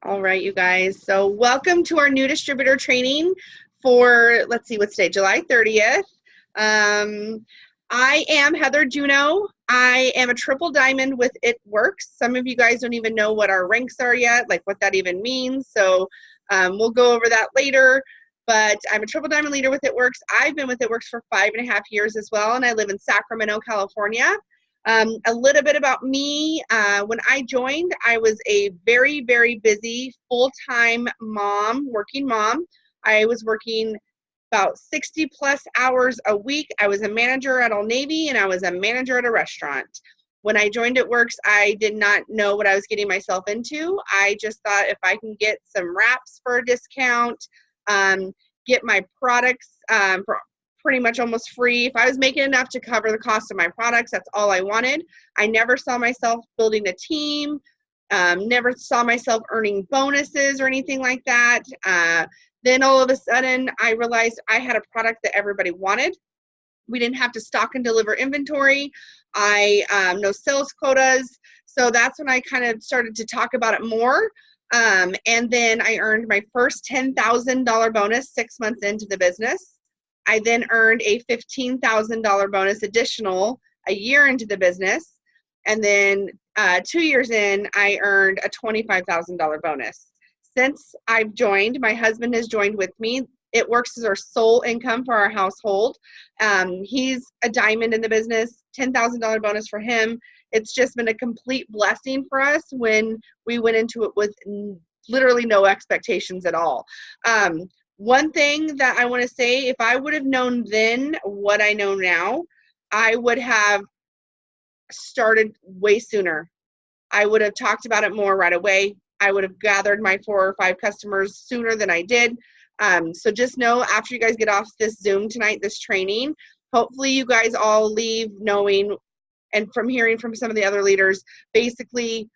All right, you guys. So welcome to our new distributor training for, let's see, what's today? July 30th. I am Heather Juneau. I am a triple diamond with It Works. Some of you guys don't even know what our ranks are yet, like what that even means. So we'll go over that later. But I'm a triple diamond leader with It Works. I've been with It Works for 5.5 years as well, and I live in Sacramento, California. A little bit about me. When I joined, I was a very, very busy full-time mom, working mom. I was working about 60 plus hours a week. I was a manager at Old Navy and I was a manager at a restaurant. When I joined It Works, I did not know what I was getting myself into. I just thought if I can get some wraps for a discount, get my products for pretty much almost free. If I was making enough to cover the cost of my products, that's all I wanted. I never saw myself building a team, never saw myself earning bonuses or anything like that. Then all of a sudden, I realized I had a product that everybody wanted. We didn't have to stock and deliver inventory. No sales quotas. So that's when I kind of started to talk about it more. And then I earned my first $10,000 bonus 6 months into the business. I then earned a $15,000 bonus additional a year into the business. And then 2 years in, I earned a $25,000 bonus. Since I've joined, my husband has joined with me. It Works as our sole income for our household. He's a diamond in the business, $10,000 bonus for him. It's just been a complete blessing for us when we went into it with literally no expectations at all. One thing that I want to say, if I would have known then what I know now, I would have started way sooner. I would have talked about it more right away. I would have gathered my 4 or 5 customers sooner than I did. So just know after you guys get off this Zoom tonight, this training, hopefully you guys all leave knowing, and from hearing from some of the other leaders, basically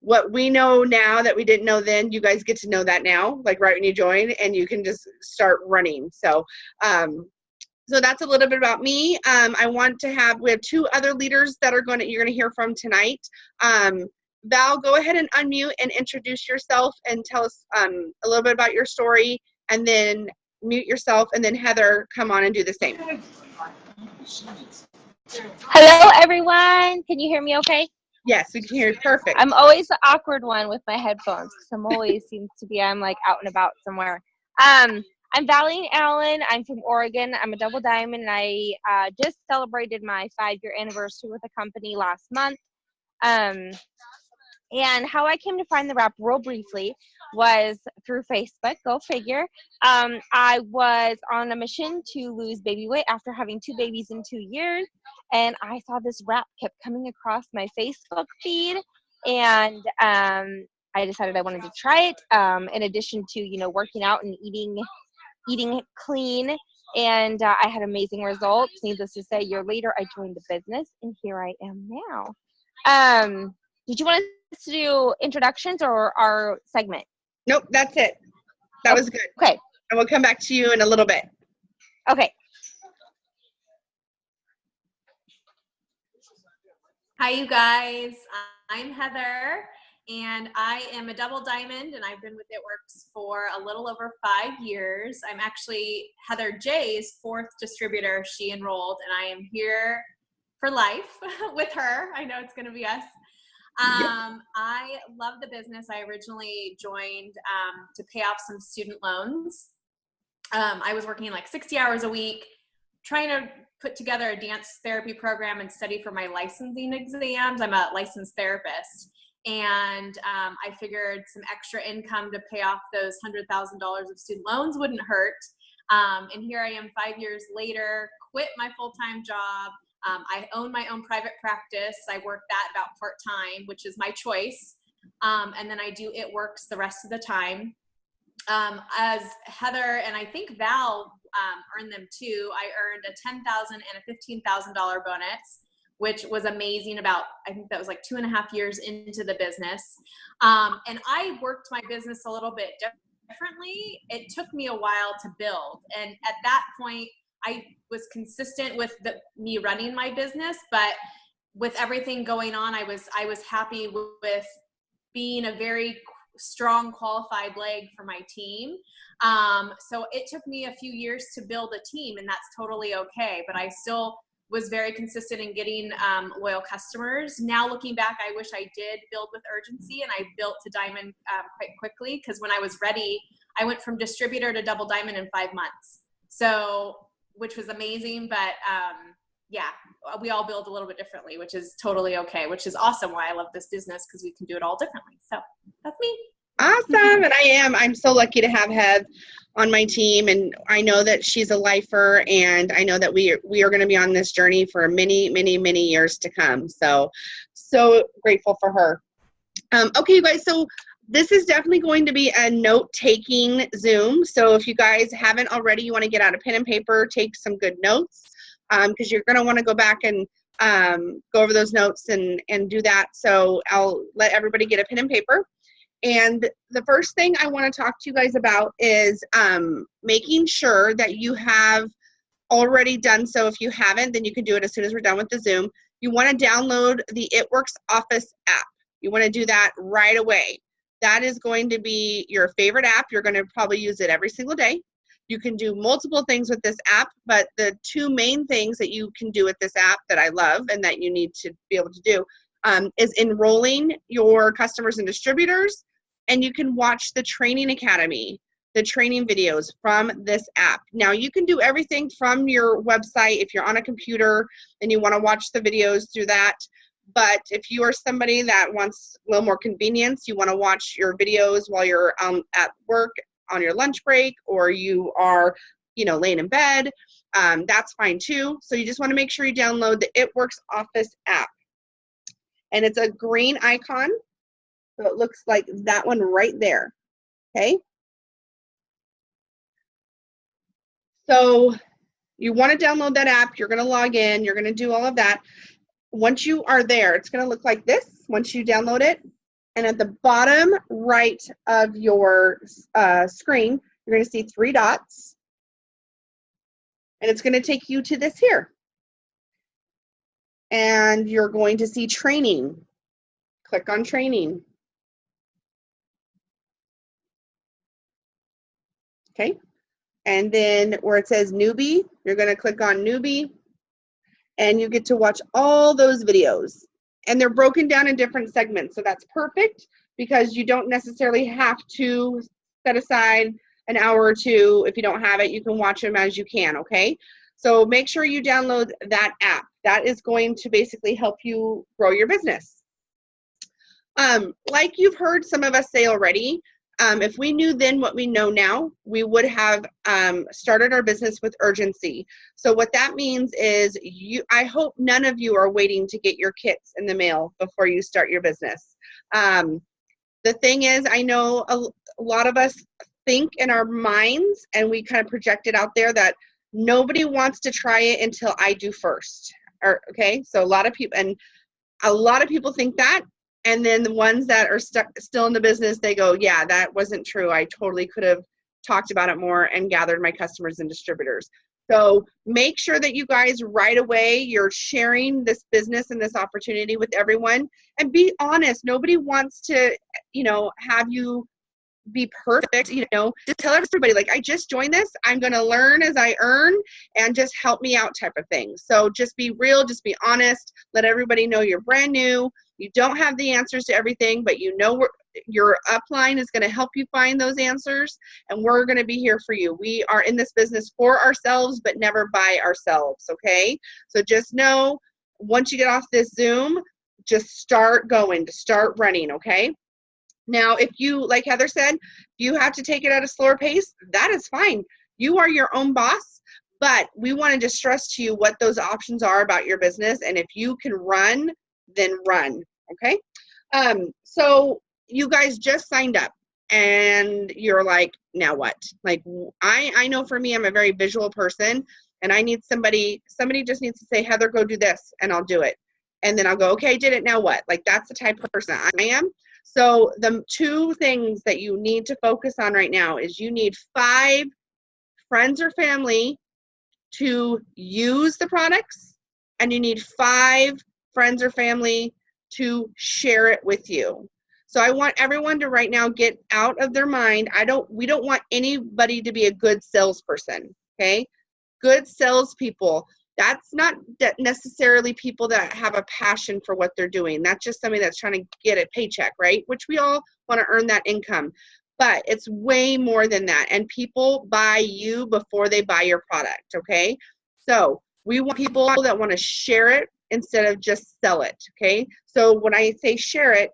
what we know now that we didn't know then, you guys get to know that now, like right when you join, and you can just start running. So that's a little bit about me. We have 2 other leaders that you're going to hear from tonight. Val, go ahead and unmute and introduce yourself and tell us a little bit about your story, and then mute yourself, and then Heather, come on and do the same. Hello, everyone. Can you hear me okay? Yes, we can hear you perfect. I'm always the awkward one with my headphones because I'm like out and about somewhere. I'm Valerie Allen. I'm from Oregon. I'm a double diamond, and I just celebrated my 5-year anniversary with the company last month. And how I came to find the wrap real briefly was through Facebook, go figure. I was on a mission to lose baby weight after having 2 babies in 2 years. And I saw this wrap kept coming across my Facebook feed. And I decided I wanted to try it in addition to, working out and eating clean. And I had amazing results. Needless to say, a year later, I joined the business, and here I am now. Did you want us to do introductions or our segment? Nope, that's it. That was good. Okay. And we'll come back to you in a little bit. Okay. Hi, you guys. I'm Heather, and I am a double diamond, and I've been with It Works for a little over 5 years. I'm actually Heather J's 4th distributor. She enrolled, and I am here for life with her. I know it's going to be us. I love the business. I originally joined to pay off some student loans. I was working like 60 hours a week, trying to put together a dance therapy program and study for my licensing exams. I'm a licensed therapist, and I figured some extra income to pay off those $100,000 of student loans wouldn't hurt. And here I am 5 years later, quit my full-time job. I own my own private practice. I work that about part-time, which is my choice. And then I do It Works the rest of the time. As Heather and I think Val earned them too, I earned a $10,000 and a $15,000 bonus, which was amazing. I think that was like 2.5 years into the business. And I worked my business a little bit differently. It took me a while to build. And at that point, I was consistent with me running my business, but with everything going on, I was happy with being a very strong qualified leg for my team. So it took me a few years to build a team, and that's totally okay. But I still was very consistent in getting loyal customers. Now looking back, I wish I did build with urgency, and I built to diamond quite quickly, because when I was ready, I went from distributor to double diamond in 5 months. So, which was amazing, but yeah, we all build a little bit differently, which is totally okay, which is awesome why I love this business, because we can do it all differently. So that's me. Awesome. And I'm so lucky to have Heath on my team, and I know that she's a lifer, and I know that we are going to be on this journey for many, many, many years to come. So grateful for her. Okay, you guys, so this is definitely going to be a note-taking Zoom. So if you guys haven't already, you want to get out a pen and paper, take some good notes, because you're going to want to go back and go over those notes and do that. So I'll let everybody get a pen and paper. And the first thing I want to talk to you guys about is making sure that you have already done so. If you haven't, then you can do it as soon as we're done with the Zoom. You want to download the ItWorks Office app. You want to do that right away. That is going to be your favorite app. You're going to probably use it every single day. You can do multiple things with this app, but the two main things that you can do with this app that I love and that you need to be able to do is enrolling your customers and distributors. And you can watch the Training Academy, the training videos from this app. Now, you can do everything from your website if you're on a computer and you want to watch the videos through that. But if you are somebody that wants a little more convenience, you want to watch your videos while you're at work on your lunch break, or you are, laying in bed, that's fine too. So you just want to make sure you download the ItWorks Office app. And it's a green icon. So it looks like that one right there, okay? So you want to download that app. You're going to log in. You're going to do all of that. Once you are there, it's going to look like this once you download it. And at the bottom right of your screen, you're going to see 3 dots. And it's going to take you to this here. And you're going to see training. Click on training. Okay, and then where it says newbie, you're going to click on newbie, and you get to watch all those videos. And they're broken down in different segments, so that's perfect because you don't necessarily have to set aside an hour or two. If you don't have it, you can watch them as you can, okay? So make sure you download that app. That is going to basically help you grow your business. Like you've heard some of us say already, if we knew then what we know now, we would have started our business with urgency. So what that means is I hope none of you are waiting to get your kits in the mail before you start your business. The thing is, I know a lot of us think in our minds, and we kind of project it out there that nobody wants to try it until I do first. Okay, so a lot of people think that. And then the ones that are still in the business, they go, yeah, that wasn't true. I totally could have talked about it more and gathered my customers and distributors. So make sure that you guys right away, you're sharing this business and this opportunity with everyone. And be honest. Nobody wants to, have you be perfect. Just tell everybody, like, I just joined this. I'm going to learn as I earn and just help me out type of thing. So just be real. Just be honest. Let everybody know you're brand new. You don't have the answers to everything, but your upline is going to help you find those answers, and we're going to be here for you. We are in this business for ourselves, but never by ourselves, okay? So just know, once you get off this Zoom, just start going, to start running, okay? Now, if you, like Heather said, if you have to take it at a slower pace, that is fine. You are your own boss, but we want to just stress to you what those options are about your business, and if you can run, then run. Okay, so you guys just signed up and you're like, now what? Like, I know for me, I'm a very visual person, and I need somebody just needs to say, Heather, go do this, and I'll do it. And then I'll go, okay, I did it, now what? Like, that's the type of person I am. So the 2 things that you need to focus on right now is you need 5 friends or family to use the products, and you need 5 friends or family to share it with you. So I want everyone to right now get out of their mind. We don't want anybody to be a good salesperson, okay? Good salespeople, that's not necessarily people that have a passion for what they're doing. That's just somebody that's trying to get a paycheck, right? Which we all want to earn that income. But it's way more than that. And people buy you before they buy your product, okay? So we want people that want to share it instead of just sell it, okay? So when I say share it,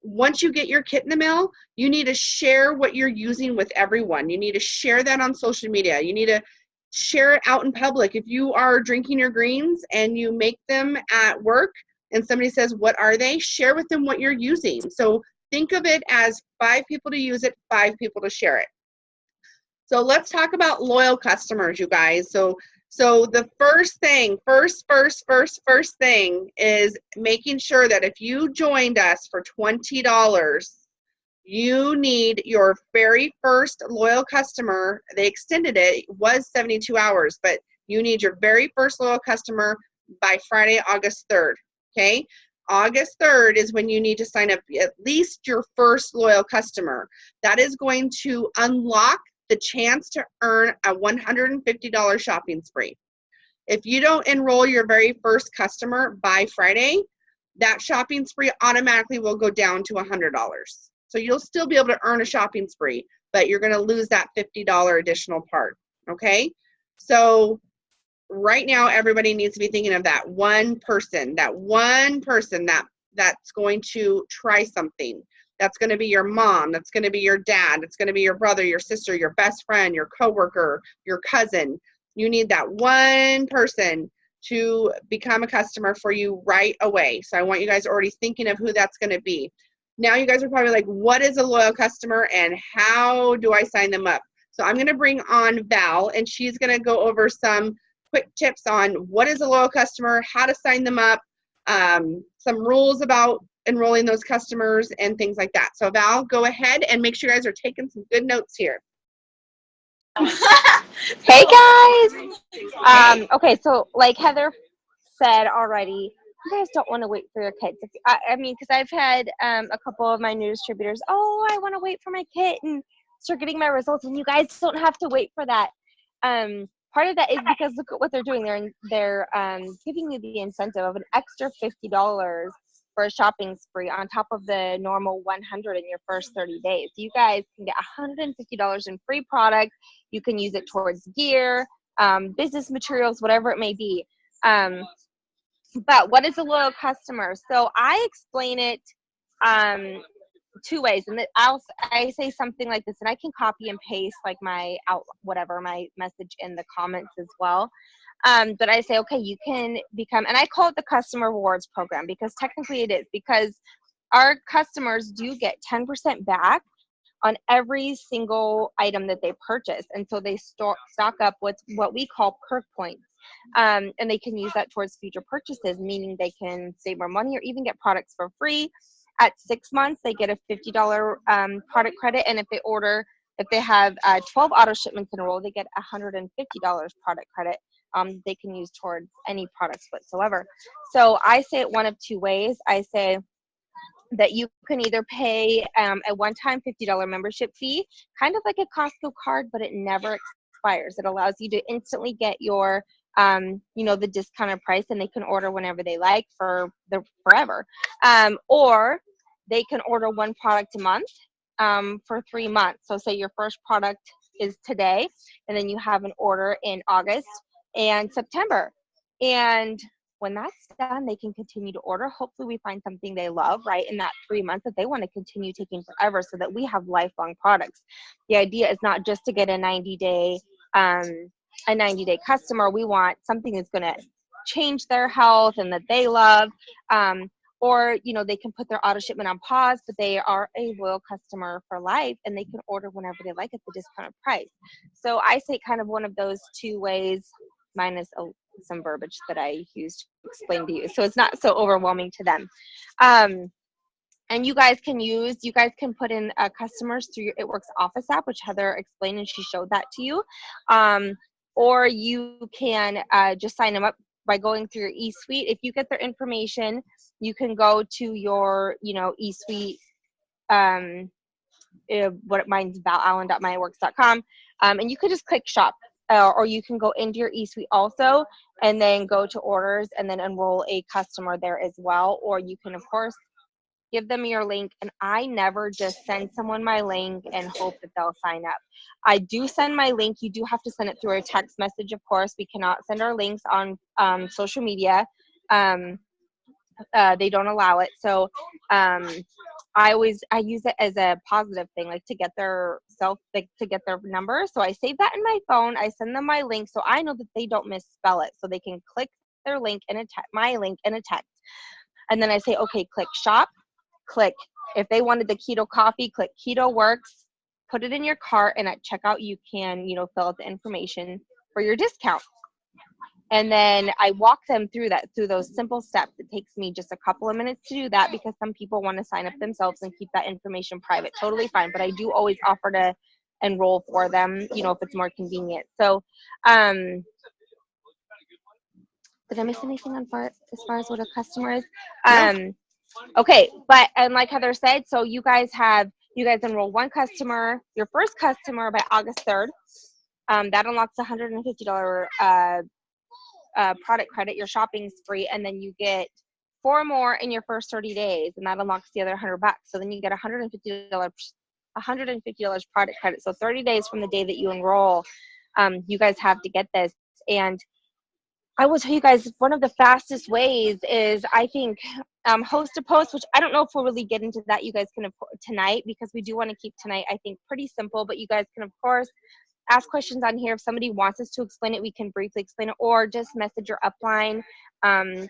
once you get your kit in the mail, you need to share what you're using with everyone. You need to share that on social media. You need to share it out in public. If you are drinking your greens and you make them at work and somebody says, what are they? Share with them what you're using. So think of it as 5 people to use it, 5 people to share it. So let's talk about loyal customers, you guys. So the first thing, first thing is making sure that if you joined us for $20, you need your very first loyal customer. They extended it. It was 72 hours, but you need your very first loyal customer by Friday, August 3rd, okay? August 3rd is when you need to sign up at least your first loyal customer. That is going to unlock the chance to earn a $150 shopping spree. If you don't enroll your very first customer by Friday, that shopping spree automatically will go down to $100. So you'll still be able to earn a shopping spree, but you're going to lose that $50 additional part, okay? So right now, everybody needs to be thinking of that one person that's going to try something. That's going to be your mom. That's going to be your dad. It's going to be your brother, your sister, your best friend, your coworker, your cousin. You need that one person to become a customer for you right away. So I want you guys already thinking of who that's going to be. Now you guys are probably like, what is a loyal customer and how do I sign them up? So I'm going to bring on Val, and she's going to go over some quick tips on what is a loyal customer, how to sign them up, some rules about enrolling those customers and things like that. So Val, go ahead and make sure you guys are taking some good notes here. Hey guys. Okay, so like Heather said already, you guys don't want to wait for your kits. I mean, because I've had a couple of my new distributors, oh, I want to wait for my kit and start getting my results, and you guys don't have to wait for that. Part of that is because look at what they're doing. They're giving you the incentive of an extra $50 for a shopping spree on top of the normal $100 in your first 30 days. You guys can get $150 in free product. You can use it towards gear, business materials, whatever it may be. But what is a loyal customer? So I explain it 2 ways, and I say something like this, and I can copy and paste like my message in the comments as well. But I say, okay, you can become, and I call it the customer rewards program because technically it is, because our customers do get 10% back on every single item that they purchase, and so they stock up what we call perk points, and they can use that towards future purchases, meaning they can save more money or even get products for free. At 6 months, they get a $50 product credit, and if they have 12 auto shipments in a row, they get $150 product credit. They can use towards any products whatsoever. So I say it one of 2 ways. I say that you can either pay a one-time $50 membership fee, kind of like a Costco card, but it never expires. It allows you to instantly get your the discounted price, and they can order whenever they like for forever. Or they can order 1 product a month for 3 months. So say your first product is today, and then you have an order in August and September. And when that's done, they can continue to order. Hopefully we find something they love, right, in that 3 months that they want to continue taking forever, so that we have lifelong products. The idea is not just to get a 90-day customer. We want something that's going to change their health and that they love. Or they can put their auto shipment on pause, but they are a loyal customer for life, and they can order whenever they like at the discounted price. So I say kind of one of those 2 ways, minus some verbiage that I used to explain to you, so it's not so overwhelming to them. And you guys can put in customers through your It Works Office app, which Heather explained, and she showed that to you. Or you can just sign them up by going through your eSuite. If you get their information, you can go to your eSuite mine's valallen.myworks.com. And you could just click shop, or you can go into your eSuite also, and then go to orders and then enroll a customer there as well. Or you can, of course, give them your link. And I never just send someone my link and hope that they'll sign up. I do send my link. You do have to send it through a text message, of course. We cannot send our links on social media. They don't allow it. So I use it as a positive thing, like to get their to get their number. So I save that in my phone. I send them my link so I know that they don't misspell it. So they can click their link in my link in a text. And then I say, okay, click shop, click. If they wanted the keto coffee, click Keto Works, put it in your cart, and at checkout you can, fill out the information for your discount. And then I walk them through those simple steps. It takes me just a couple of minutes to do that because some people want to sign up themselves and keep that information private. Totally fine. But I do always offer to enroll for them, if it's more convenient. So, did I miss anything as far as what a customer is? No. Okay. And like Heather said, so you guys enroll one customer, your first customer by August 3rd. That unlocks $150 product credit. Your shopping's free, and then you get 4 more in your first 30 days, and that unlocks the other $100. So then you get $150 product credit. So 30 days from the day that you enroll, you guys have to get this. And I will tell you guys, one of the fastest ways is, I think, host to post, which I don't know if we'll really get into that. You guys can tonight, because we do want to keep tonight, I think, pretty simple. But you guys can, of course, ask questions on here. If somebody wants us to explain it, we can briefly explain it, or just message your upline,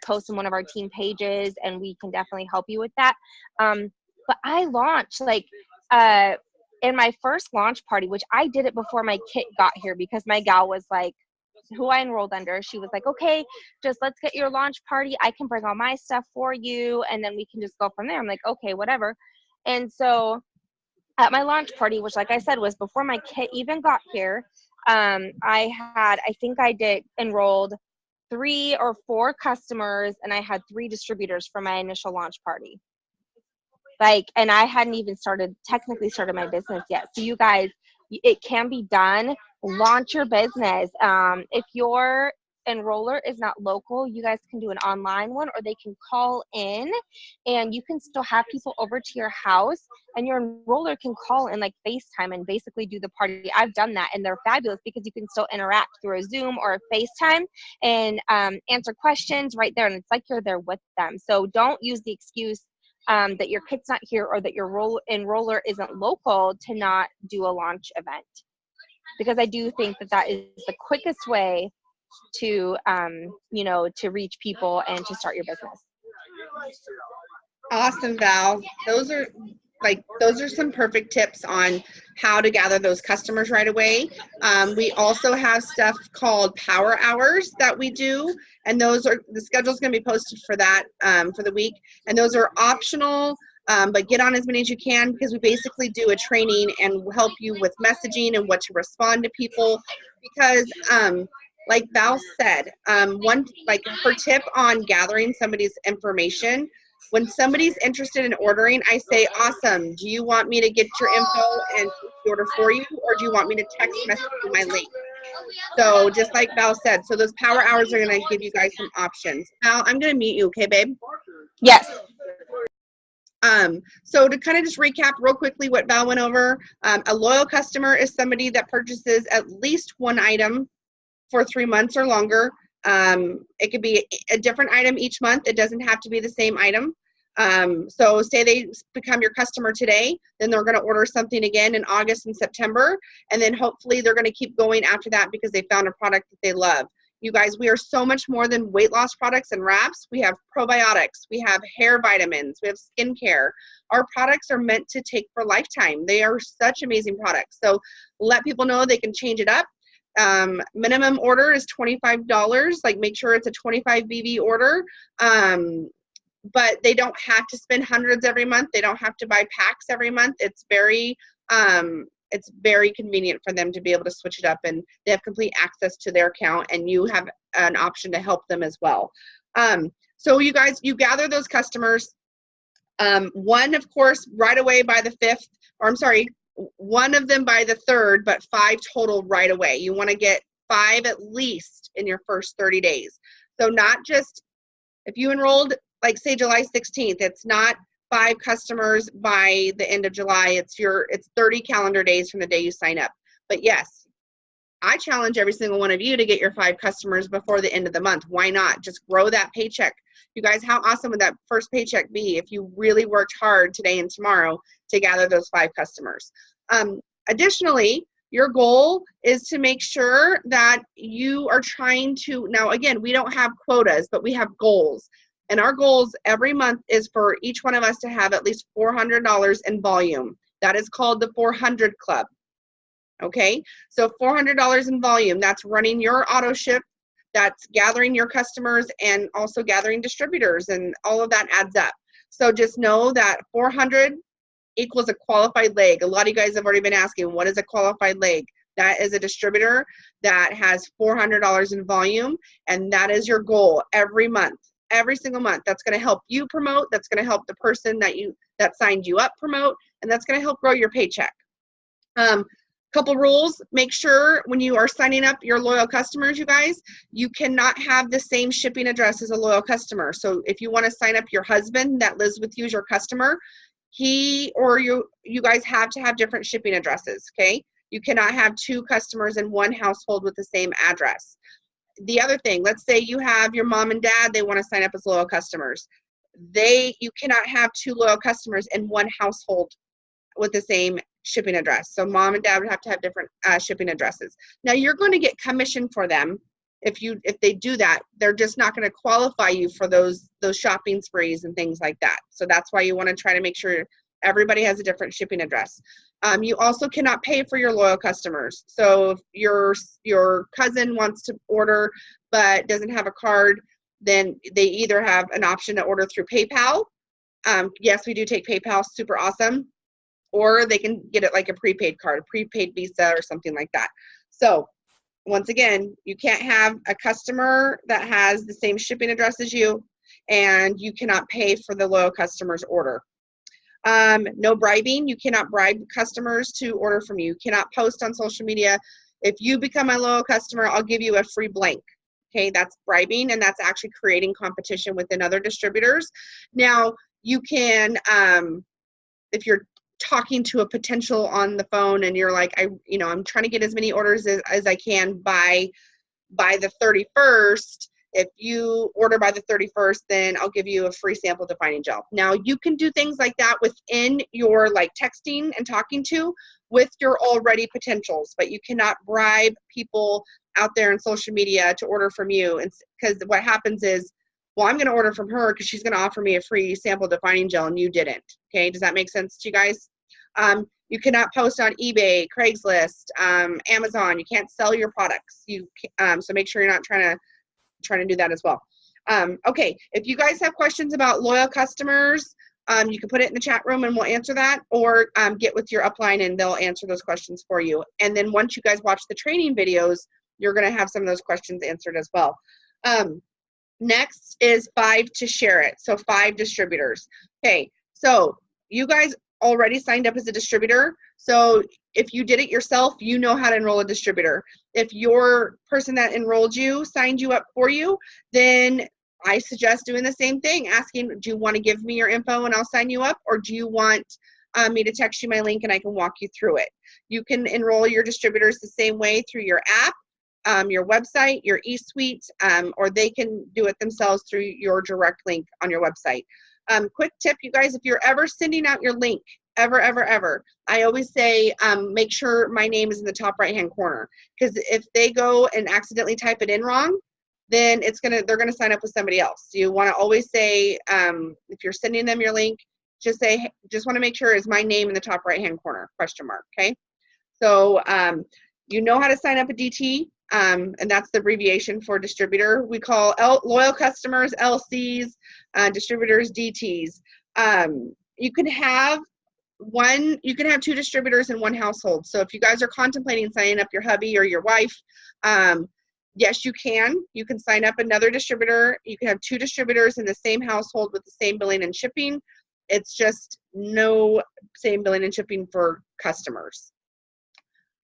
post in one of our team pages, and we can definitely help you with that. But I launched in my first launch party, which I did it before my kit got here, because my gal was like, who I enrolled under, she was like, okay, just let's get your launch party. I can bring all my stuff for you, and then we can just go from there. I'm like, okay, whatever. And so at my launch party, which, like I said, was before my kit even got here, I think I did enrolled 3 or 4 customers, and I had 3 distributors for my initial launch party. And I hadn't even technically started my business yet. So you guys, it can be done. Launch your business. If your enroller is not local, you guys can do an online one, or they can call in, and you can still have people over to your house, and your enroller can call in, like FaceTime, and basically do the party. I've done that, and they're fabulous because you can still interact through a Zoom or a FaceTime and answer questions right there, and it's like you're there with them. So don't use the excuse that your kit's not here or that your enroller isn't local to not do a launch event, because I do think that is the quickest way to to reach people and to start your business. Awesome, Val. Those are some perfect tips on how to gather those customers right away. We also have stuff called power hours that we do, and the schedule's going to be posted for that for the week, and those are optional. But get on as many as you can, because we basically do a training and help you with messaging and what to respond to people. Because like Val said, her tip on gathering somebody's information, when somebody's interested in ordering, I say, awesome, do you want me to get your info and order for you, or do you want me to text message you my link? So just like Val said, so those power hours are going to give you guys some options. Val, I'm going to mute you, okay, babe? Yes. So to kind of just recap real quickly what Val went over, a loyal customer is somebody that purchases at least one item for 3 months or longer. It could be a different item each month. It doesn't have to be the same item. So say they become your customer today, then they're going to order something again in August and September, and then hopefully they're going to keep going after that because they found a product that they love. You guys, we are so much more than weight loss products and wraps. We have probiotics, we have hair vitamins, we have skincare. Our products are meant to take for lifetime. They are such amazing products. So let people know they can change it up. Minimum order is $25. Make sure it's a 25 BV order. But they don't have to spend hundreds every month. They don't have to buy packs every month. It's very convenient for them to be able to switch it up, and they have complete access to their account, and you have an option to help them as well. So you guys, you gather those customers. One, of course, right away by the 5th, or I'm sorry, one of them by the 3rd, but 5 total right away. You want to get 5 at least in your first 30 days. So not just if you enrolled, like say July 16th, it's not 5 customers by the end of July. It's 30 calendar days from the day you sign up. But yes, I challenge every single one of you to get your 5 customers before the end of the month. Why not? Just grow that paycheck. You guys, how awesome would that first paycheck be if you really worked hard today and tomorrow to gather those 5 customers? Additionally, your goal is to make sure that you are trying to, now again, we don't have quotas, but we have goals. And our goals every month is for each one of us to have at least $400 in volume. That is called the 400 Club. Okay, so $400 in volume, that's running your auto ship, that's gathering your customers and also gathering distributors, and all of that adds up. So just know that 400 equals a qualified leg. A lot of you guys have already been asking, what is a qualified leg? That is a distributor that has $400 in volume, and that is your goal every month, every single month. That's going to help you promote, that's going to help the person that signed you up promote, and that's going to help grow your paycheck. Couple rules: make sure when you are signing up your loyal customers, you guys, you cannot have the same shipping address as a loyal customer. So if you want to sign up your husband that lives with you as your customer, he or you guys have to have different shipping addresses, okay? You cannot have 2 customers in one household with the same address. The other thing, let's say you have your mom and dad, they want to sign up as loyal customers. You cannot have 2 loyal customers in one household with the same shipping address. So mom and dad would have to have different shipping addresses. Now you're going to get commission for them if they do that. They're just not going to qualify you for those shopping sprees and things like that. So that's why you want to try to make sure everybody has a different shipping address. You also cannot pay for your loyal customers. So if your cousin wants to order but doesn't have a card, then they either have an option to order through PayPal. Yes, we do take PayPal, super awesome. Or they can get it like a prepaid card, a prepaid Visa or something like that. So once again, you can't have a customer that has the same shipping address as you, and you cannot pay for the loyal customer's order. No bribing. You cannot bribe customers to order from you. You cannot post on social media, if you become a loyal customer, I'll give you a free blank. Okay, that's bribing, and that's actually creating competition within other distributors. Now, you can, if you're talking to a potential on the phone and you're like, I'm trying to get as many orders as I can by the 31st. If you order by the 31st, then I'll give you a free sample defining gel. Now you can do things like that within your texting and talking to with your already potentials, but you cannot bribe people out there in social media to order from you. And because what happens is, well, I'm going to order from her because she's going to offer me a free sample defining gel and you didn't. Okay, does that make sense to you guys? You cannot post on eBay, Craigslist, Amazon. You can't sell your products. So make sure you're not trying to do that as well. Okay, if you guys have questions about loyal customers, you can put it in the chat room and we'll answer that, or get with your upline and they'll answer those questions for you. And then once you guys watch the training videos, you're going to have some of those questions answered as well. Next is 5 to share it. So 5 distributors. Okay, so you guys already signed up as a distributor. So if you did it yourself, you know how to enroll a distributor. If your person that enrolled you signed you up for you, then I suggest doing the same thing, asking, do you want to give me your info and I'll sign you up? Or do you want me to text you my link and I can walk you through it? You can enroll your distributors the same way through your app, your website, your eSuite, or they can do it themselves through your direct link on your website. Quick tip, you guys, if you're ever sending out your link, ever, I always say, make sure my name is in the top right-hand corner, because if they go and accidentally type it in wrong, then they're gonna sign up with somebody else. So you want to always say, if you're sending them your link, just say, hey, just want to make sure is my name in the top right-hand corner, ? Okay. So you know how to sign up a DT, and that's the abbreviation for distributor. We call loyal customers LCs, distributors DTs. You can have 2 distributors in one household. So if you guys are contemplating signing up your hubby or your wife, yes, you can. You can sign up another distributor. You can have 2 distributors in the same household with the same billing and shipping. It's just no same billing and shipping for customers.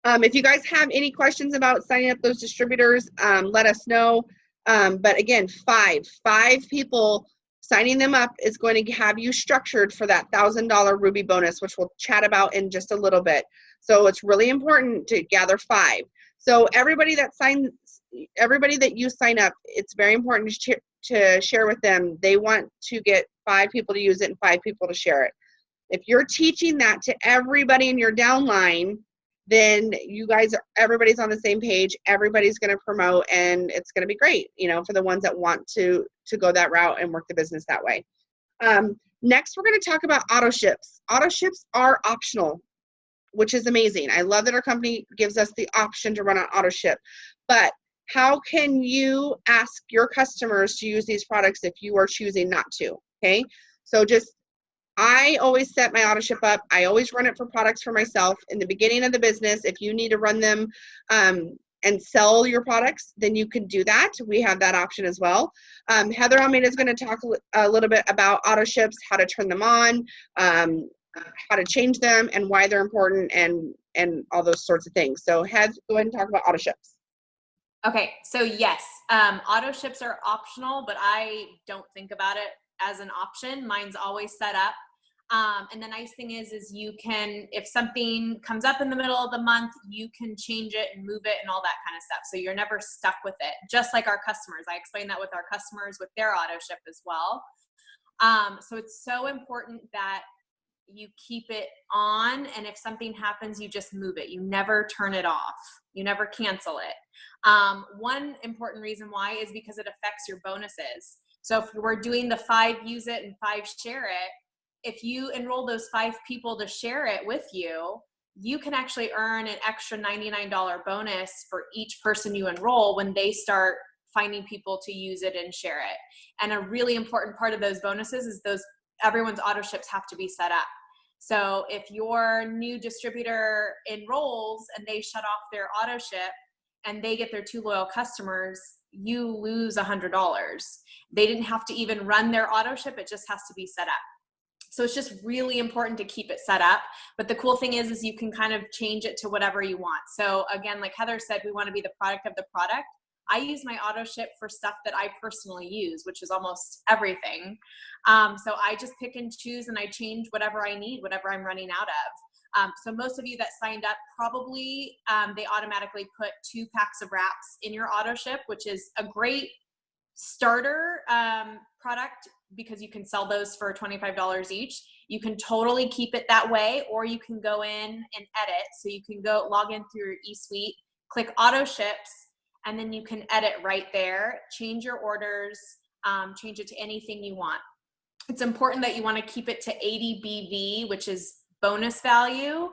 If you guys have any questions about signing up those distributors, let us know. But again, five people signing them up is going to have you structured for that $1,000 Ruby bonus, which we'll chat about in just a little bit. So it's really important to gather 5. So everybody that you sign up, it's very important to share with them. They want to get 5 people to use it and 5 people to share it. If you're teaching that to everybody in your downline, then everybody's on the same page, everybody's going to promote, and it's going to be great, for the ones that want to go that route and work the business that way. Next, we're going to talk about auto ships. Auto ships are optional, which is amazing. I love that our company gives us the option to run on auto ship, but how can you ask your customers to use these products if you are choosing not to? Okay, so I always set my auto ship up. I always run it for products for myself. In the beginning of the business, if you need to run them and sell your products, then you can do that. We have that option as well. Heather Almeida is going to talk a little bit about auto ships, how to turn them on, how to change them, and why they're important, and all those sorts of things. So Heather, go ahead and talk about auto ships. Okay, so yes, auto ships are optional, but I don't think about it as an option. Mine's always set up. And the nice thing is you can, if something comes up in the middle of the month, you can change it and move it and all that kind of stuff. So you're never stuck with it, just like our customers. I explain that with our customers with their auto ship as well. So it's so important that you keep it on, and if something happens, you just move it. You never turn it off. You never cancel it. One important reason why is because it affects your bonuses. So if we're doing the 5 use it and 5 share it, if you enroll those 5 people to share it with you, you can actually earn an extra $99 bonus for each person you enroll when they start finding people to use it and share it. And a really important part of those bonuses is everyone's auto ships have to be set up. So if your new distributor enrolls and they shut off their auto ship and they get their 2 loyal customers, you lose $100. They didn't have to even run their auto ship. It just has to be set up. So it's just really important to keep it set up. But the cool thing is you can kind of change it to whatever you want. So again, like Heather said, we want to be the product of the product. I use my auto ship for stuff that I personally use, which is almost everything. So I just pick and choose, and I change whatever I need, whatever I'm running out of. So most of you that signed up, probably they automatically put 2 packs of wraps in your auto ship, which is a great starter product because you can sell those for $25 each. You can totally keep it that way, or you can go in and edit. So you can go log in through your eSuite, click auto ships, and then you can edit right there, change your orders, change it to anything you want. It's important that you want to keep it to 80 BV, which is bonus value.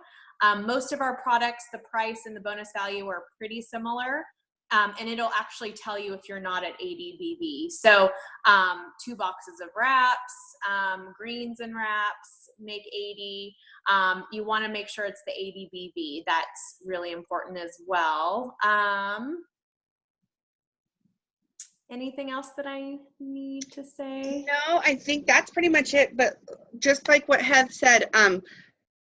Most of our products, the price and the bonus value are pretty similar. And it'll actually tell you if you're not at 80 BV. So 2 boxes of wraps, greens and wraps make 80. You want to make sure it's the 80 BV. That's really important as well. Anything else that I need to say? No, I think that's pretty much it. But just like what Heath said,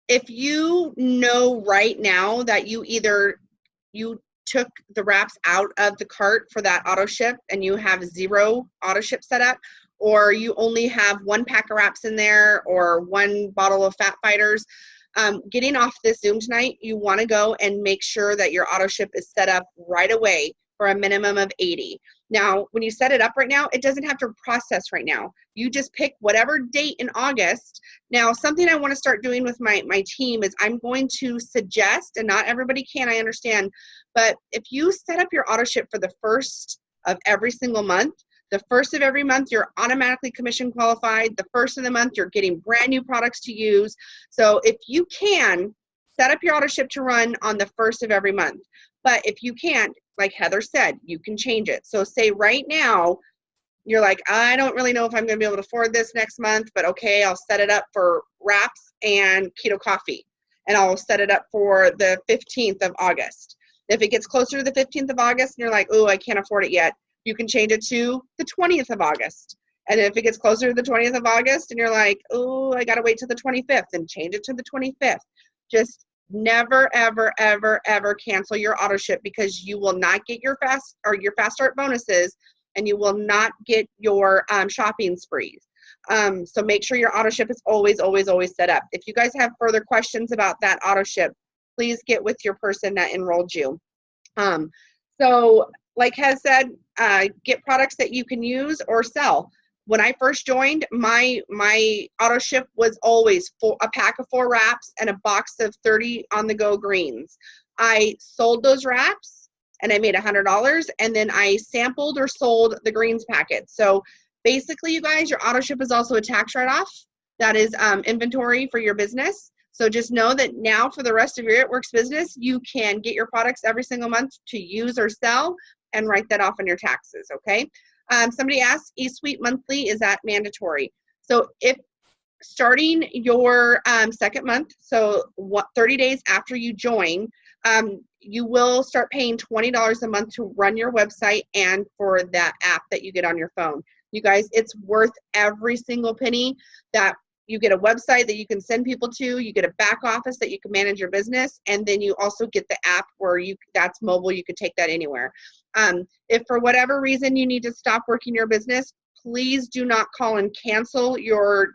if you know right now that you took the wraps out of the cart for that auto ship and you have 0 auto ship set up, or you only have 1 pack of wraps in there or 1 bottle of Fat Fighters, getting off this Zoom tonight, you want to go and make sure that your auto ship is set up right away for a minimum of 80. Now, when you set it up right now, it doesn't have to process right now. You just pick whatever date in August. Now, something I want to start doing with my team is I'm going to suggest, and not everybody can, I understand, but if you set up your auto ship for the 1st of every single month, the 1st of every month, you're automatically commission qualified. The 1st of the month, you're getting brand new products to use. So if you can, set up your auto ship to run on the 1st of every month. But if you can't, like Heather said, you can change it. So say right now, you're like, I don't really know if I'm going to be able to afford this next month, but okay, I'll set it up for wraps and keto coffee. And I'll set it up for the 15th of August. If it gets closer to the 15th of August and you're like, oh, I can't afford it yet, you can change it to the 20th of August. And if it gets closer to the 20th of August and you're like, oh, I got to wait till the 25th, then change it to the 25th. Just never, ever, ever, ever cancel your auto ship, because you will not get your fast start bonuses, and you will not get your shopping sprees. So make sure your auto ship is always, always, always set up. If you guys have further questions about that auto ship, please get with your person that enrolled you. So like Hez said, get products that you can use or sell. When I first joined, my auto ship was always a pack of 4 wraps and a box of 30 on-the-go greens. I sold those wraps and I made $100, and then I sampled or sold the greens packet. So basically, you guys, your auto ship is also a tax write-off. That is inventory for your business. So just know that now for the rest of your It Works business, you can get your products every single month to use or sell and write that off on your taxes, okay? Somebody asked, eSuite monthly, is that mandatory? So if starting your second month, so 30 days after you join, you will start paying $20 a month to run your website and for that app that you get on your phone. You guys, it's worth every single penny. That you get a website that you can send people to, you get a back office that you can manage your business, and then you also get the app where that's mobile, you could take that anywhere. If for whatever reason you need to stop working your business, please do not call and cancel your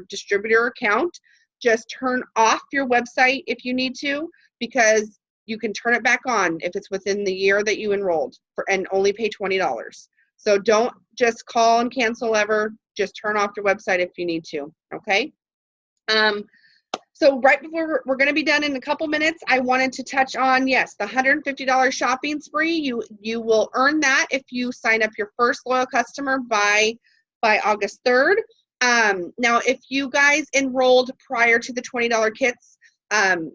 distributor account. Just turn off your website if you need to, because you can turn it back on if it's within the year that you enrolled and only pay $20. So don't just call and cancel ever. Just turn off your website if you need to, okay? So right before we're going to be done in a couple minutes, I wanted to touch on, yes, the $150 shopping spree. You will earn that if you sign up your first loyal customer by August 3rd. Now, if you guys enrolled prior to the $20 kits,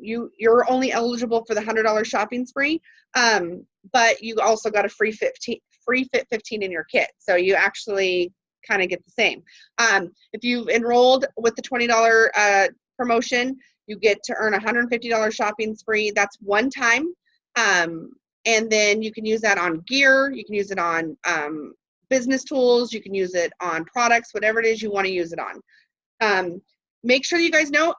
you're only eligible for the $100 shopping spree, but you also got a free Fit 15 in your kit. So you actually kind of get the same. If you've enrolled with the $20 promotion, you get to earn a $150 shopping spree. That's one time. And then you can use that on gear. You can use it on business tools. You can use it on products, whatever it is you want to use it on. Make sure you guys know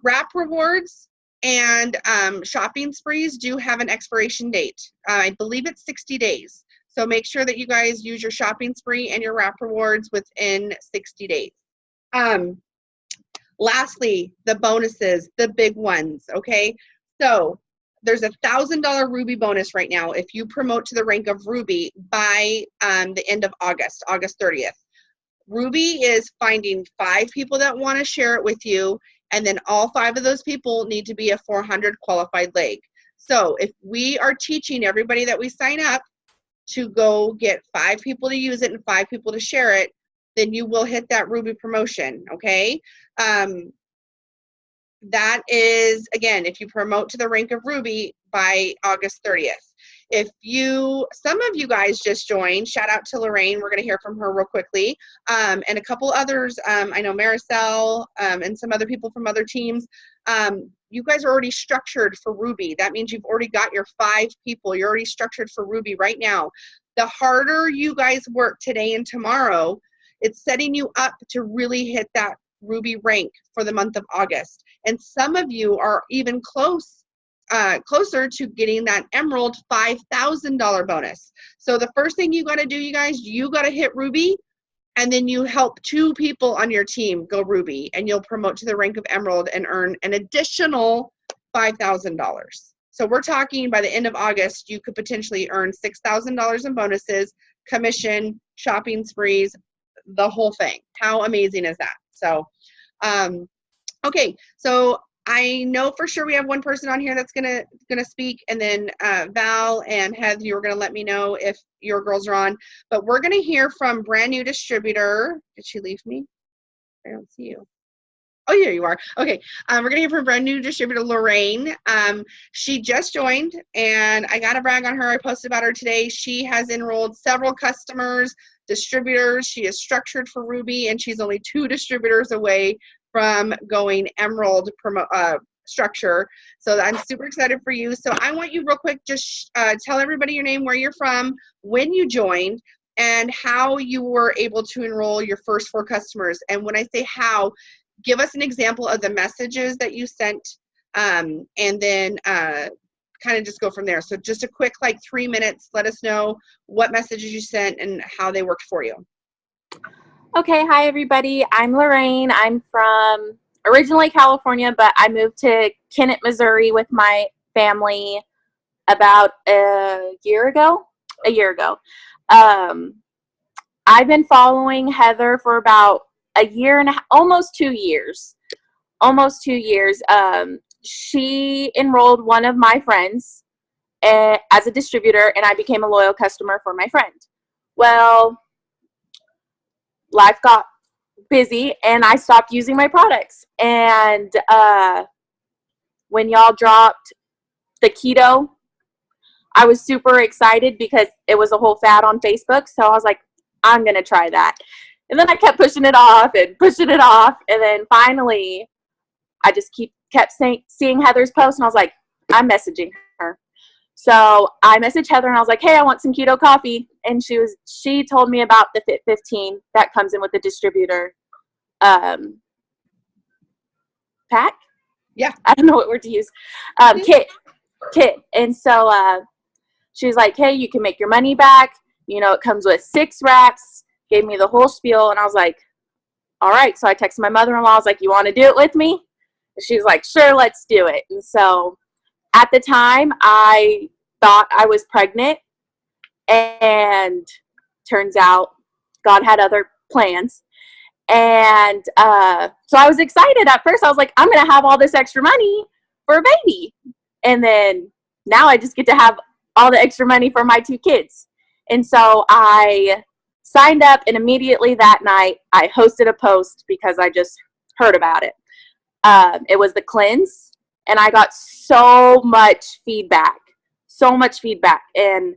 wrap rewards and shopping sprees do have an expiration date. I believe it's 60 days. So make sure that you guys use your shopping spree and your wrap rewards within 60 days. Lastly, the bonuses, the big ones, okay? So there's a $1,000 Ruby bonus right now if you promote to the rank of Ruby by the end of August 30th. Ruby is finding 5 people that want to share it with you, and then all 5 of those people need to be a 400 qualified leg. So if we are teaching everybody that we sign up to go get 5 people to use it and 5 people to share it, then you will hit that Ruby promotion, okay? That is, again, if you promote to the rank of Ruby by August 30th. Some of you guys just joined, shout out to Lorraine, we're gonna hear from her real quickly, and a couple others, I know Maricel, and some other people from other teams. You guys are already structured for Ruby. That means you've already got your 5 people. You're already structured for Ruby right now. The harder you guys work today and tomorrow, it's setting you up to really hit that Ruby rank for the month of August. And some of you are even closer to getting that Emerald $5,000 bonus. So the first thing you got to do, you guys, you got to hit Ruby, and then you help 2 people on your team go Ruby, and you'll promote to the rank of Emerald and earn an additional $5,000. So we're talking by the end of August, you could potentially earn $6,000 in bonuses, commission, shopping sprees, the whole thing. How amazing is that? So, okay, so I know for sure we have one person on here that's gonna speak, and then Val and Heath, you were gonna let me know if your girls are on. But we're gonna hear from brand new distributor. Did she leave me? I don't see you. Oh, here you are. Okay, we're gonna hear from brand new distributor Lorraine. She just joined, and I gotta brag on her. I posted about her today. She has enrolled several customers, distributors. She is structured for Ruby, and she's only 2 distributors away from going Emerald structure. So I'm super excited for you. So I want you real quick, just tell everybody your name, where you're from, when you joined, and how you were able to enroll your first 4 customers. And when I say how, give us an example of the messages that you sent, and then kind of just go from there. So just a quick, like 3 minutes, let us know what messages you sent and how they worked for you. Okay, hi everybody. I'm Lorraine. I'm from originally California, but I moved to Kennett, Missouri with my family about a year ago. I've been following Heather for about a year and a half, almost 2 years. She enrolled one of my friends as a distributor, and I became a loyal customer for my friend. Well, life got busy and I stopped using my products. And when y'all dropped the keto, I was super excited because it was a whole fad on Facebook. So I was like, I'm going to try that. And then I kept pushing it off. And then finally, I just kept seeing Heather's post, and I was like, I'm messaging her. So I messaged Heather and I was like, hey, I want some keto coffee. And she told me about the Fit 15 that comes in with the distributor pack. Yeah. I don't know what word to use. Kit. And so she was like, hey, you can make your money back. You know, it comes with 6 wraps. Gave me the whole spiel. And I was like, all right. So I texted my mother-in-law. I was like, you want to do it with me? And she was like, sure, let's do it. And so at the time, I thought I was pregnant, and turns out God had other plans. And so I was excited at first. I was like, I'm going to have all this extra money for a baby. And then now I just get to have all the extra money for my 2 kids. And so I signed up, and immediately that night I hosted a post because I just heard about it. It was the cleanse, and I got so much feedback. And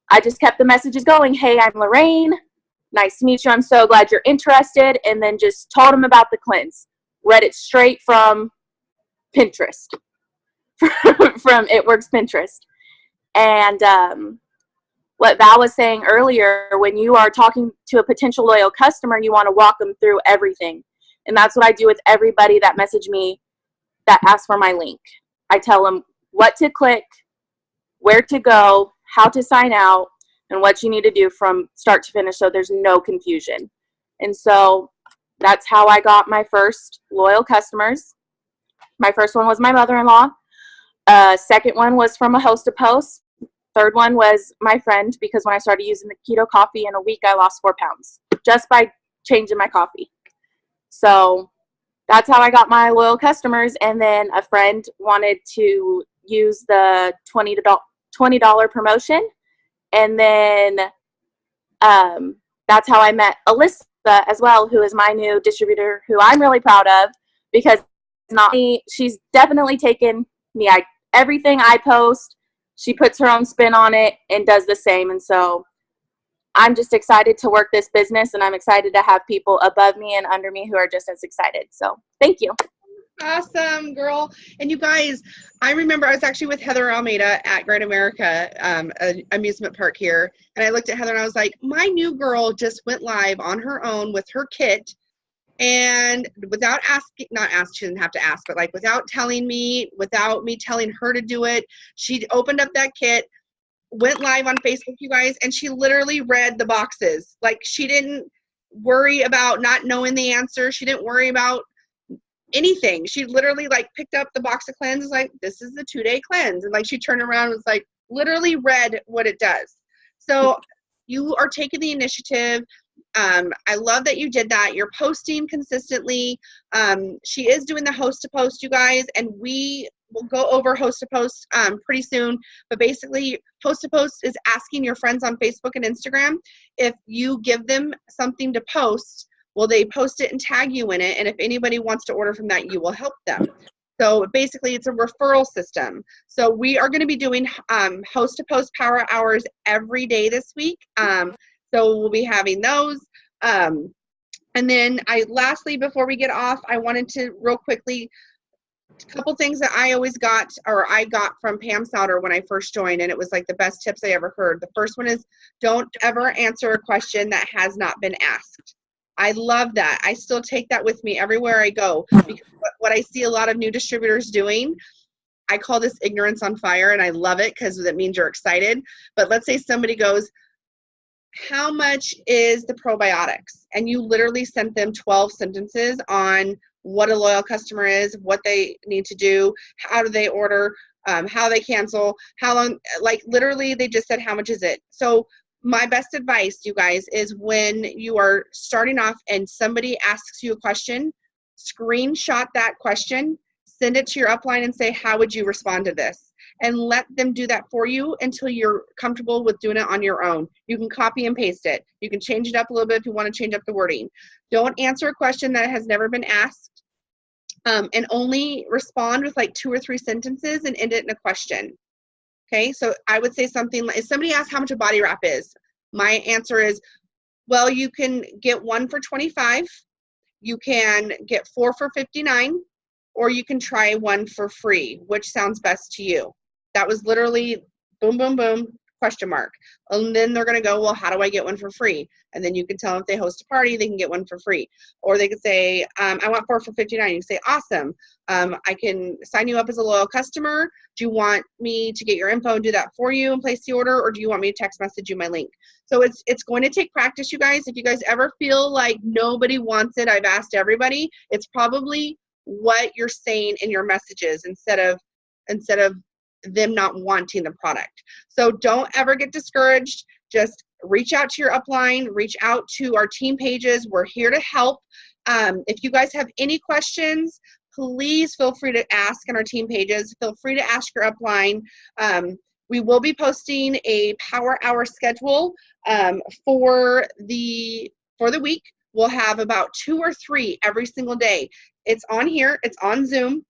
I just kept the messages going. Hey, I'm Lorraine. Nice to meet you. I'm so glad you're interested. And then just told them about the cleanse. Read it straight from Pinterest, from It Works Pinterest. And what Val was saying earlier, when you are talking to a potential loyal customer, you want to walk them through everything. And that's what I do with everybody that message me that asks for my link. I tell them what to click, where to go, how to sign out, and what you need to do from start to finish so there's no confusion. And so that's how I got my first loyal customers. My first one was my mother-in-law. Second one was from a host to post. Third one was my friend, because when I started using the keto coffee, in a week I lost 4 pounds just by changing my coffee. So that's how I got my loyal customers. And then a friend wanted to use the $20 promotion. And then that's how I met Alyssa as well, who is my new distributor, who I'm really proud of, because she's definitely taken me. Everything I post, she puts her own spin on it and does the same. And so I'm just excited to work this business, and I'm excited to have people above me and under me who are just as excited. So thank you. Awesome, girl. And you guys, I remember I was actually with Heather Almeida at Great America, an amusement park here. And I looked at Heather and I was like, my new girl just went live on her own with her kit. And without asking, she didn't have to ask, but like without telling me, without me telling her to do it, she opened up that kit, went live on Facebook, you guys, and she literally read the boxes. Like, she didn't worry about not knowing the answer. She didn't worry about anything. She literally like picked up the box of cleanse, like, this is the 2-day cleanse. And like, she turned around and was like, literally read what it does. So you are taking the initiative. I love that you did that. You're posting consistently. She is doing the host to post, you guys, and we will go over host to post pretty soon. But basically, host to post is asking your friends on Facebook and Instagram if you give them something to post, will they post it and tag you in it? And if anybody wants to order from that, you will help them. So basically, it's a referral system. So we are going to be doing host to post power hours every day this week. So we'll be having those. And then lastly, before we get off, I wanted to real quickly couple things that I always got, or I got from Pam Souter when I first joined, and it was like the best tips I ever heard. The first one is don't ever answer a question that has not been asked. I love that. I still take that with me everywhere I go, because what I see a lot of new distributors doing, I call this ignorance on fire, and I love it because that means you're excited. But let's say somebody goes, how much is the probiotics? And you literally sent them 12 sentences on what a loyal customer is, what they need to do, how do they order, how they cancel, how long, like literally they just said, how much is it? So my best advice, you guys, is when you are starting off and somebody asks you a question, screenshot that question, send it to your upline and say, how would you respond to this? And let them do that for you until you're comfortable with doing it on your own. You can copy and paste it. You can change it up a little bit if you want to change up the wording. Don't answer a question that has never been asked, and only respond with like 2 or 3 sentences and end it in a question. Okay, so I would say something like, if somebody asks how much a body wrap is, my answer is, well, you can get 1 for $25, you can get 4 for $59, or you can try 1 for free. Which sounds best to you? That was literally boom, boom, boom, question mark. And then they're going to go, well, how do I get 1 for free? And then you can tell them if they host a party, they can get 1 for free. Or they could say, I want 4 for $59. You can say, awesome. I can sign you up as a loyal customer. Do you want me to get your info and do that for you and place the order? Or do you want me to text message you my link? So it's going to take practice, you guys. If you guys ever feel like nobody wants it, I've asked everybody, it's probably what you're saying in your messages instead of them not wanting the product. So don't ever get discouraged. Just reach out to your upline, reach out to our team pages. We're here to help. If you guys have any questions, please feel free to ask in our team pages. Feel free to ask your upline. We will be posting a power hour schedule for the week. We'll have about 2 or 3 every single day. It's on here. It's on Zoom.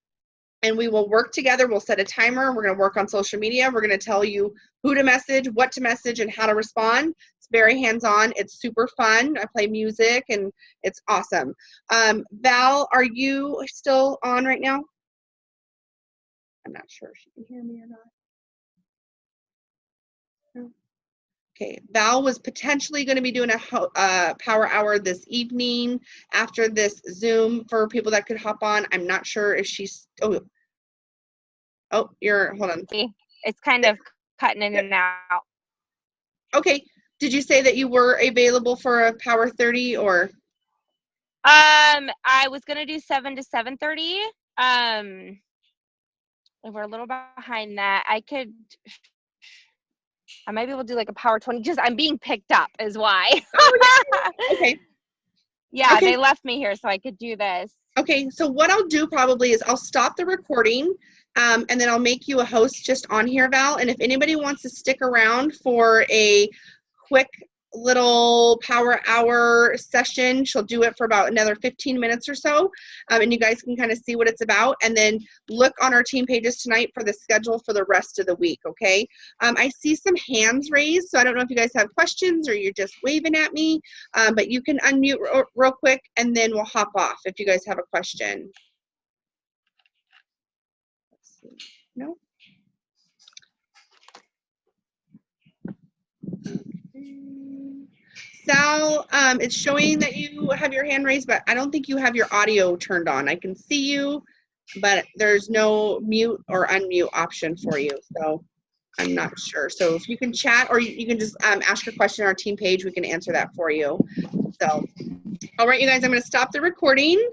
And we will work together. We'll set a timer. We're going to work on social media. We're going to tell you who to message, what to message, and how to respond. It's very hands-on. It's super fun. I play music, and it's awesome. Val, are you still on right now? I'm not sure if she can hear me or not. No. Okay, Val was potentially going to be doing a power hour this evening after this Zoom for people that could hop on. I'm not sure if she's, hold on. It's kind of cutting in and out. Okay, did you say that you were available for a power 30 or? I was going to do 7 to 7:30. We're a little behind that. I might be able to do like a power 20. Just I'm being picked up is why. Oh, yeah. Okay. Yeah, okay. They left me here so I could do this. Okay, so what I'll do probably is I'll stop the recording, and then I'll make you a host just on here, Val. And if anybody wants to stick around for a quick little power hour session, she'll do it for about another 15 minutes or so, and you guys can kind of see what it's about, and then look on our team pages tonight for the schedule for the rest of the week. Okay, I see some hands raised, so I don't know if you guys have questions or you're just waving at me, but you can unmute real quick and then we'll hop off if you guys have a question. Let's see. No. Sal, it's showing that you have your hand raised, but I don't think you have your audio turned on. I can see you, but there's no mute or unmute option for you, so I'm not sure. So if you can chat, or you can just ask your question on our team page, we can answer that for you. So, all right, you guys, I'm going to stop the recording.